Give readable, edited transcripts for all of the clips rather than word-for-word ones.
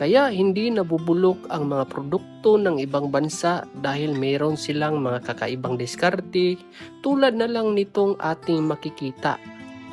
Kaya hindi nabubulok ang mga produkto ng ibang bansa dahil mayroon silang mga kakaibang diskarte tulad na lang nitong ating makikita.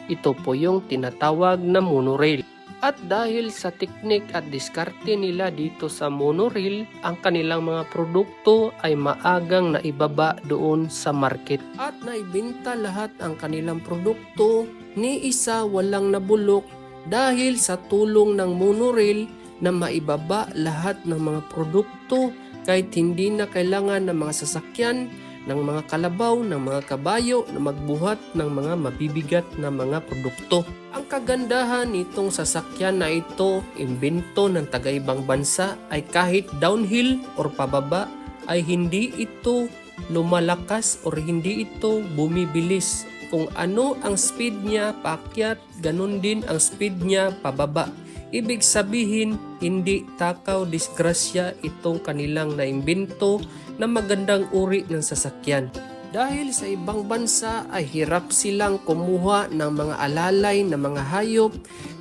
Ito po yung tinatawag na monorail. At dahil sa teknik at diskarte nila dito sa monorail, ang kanilang mga produkto ay maagang naibaba doon sa market. At naibenta lahat ang kanilang produkto, ni isa walang nabulok dahil sa tulong ng monorail na maibaba lahat ng mga produkto kahit hindi na kailangan ng mga sasakyan, ng mga kalabaw, ng mga kabayo na magbuhat ng mga mabibigat na mga produkto. Ang kagandahan nitong sasakyan na ito, imbento ng taga-ibang bansa, ay kahit downhill or pababa ay hindi ito lumalakas or hindi ito bumibilis. Kung ano ang speed niya paakyat, ganun din ang speed niya pababa. Ibig sabihin, hindi takaw disgrasya itong kanilang naimbento na magandang uri ng sasakyan. Dahil sa ibang bansa ay hirap silang kumuha ng mga alalay na mga hayop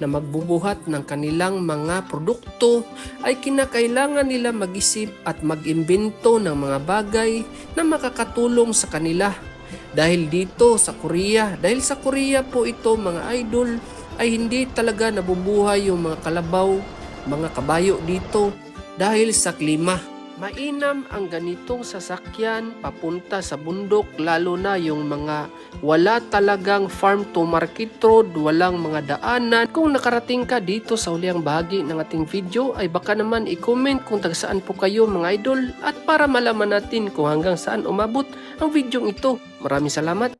na magbubuhat ng kanilang mga produkto, ay kinakailangan nila mag-isip at mag-imbento ng mga bagay na makakatulong sa kanila. Dahil dito sa Korea, dahil sa Korea po ito mga idol, ay hindi talaga nabubuhay yung mga kalabaw, mga kabayo dito dahil sa klima. Mainam ang ganitong sasakyan papunta sa bundok, lalo na yung mga wala talagang farm to market road, walang mga daanan. Kung nakarating ka dito sa huliang bahagi ng ating video ay baka naman i-comment kung taga saan po kayo mga idol, at para malaman natin kung hanggang saan umabot ang video ito. Maraming salamat.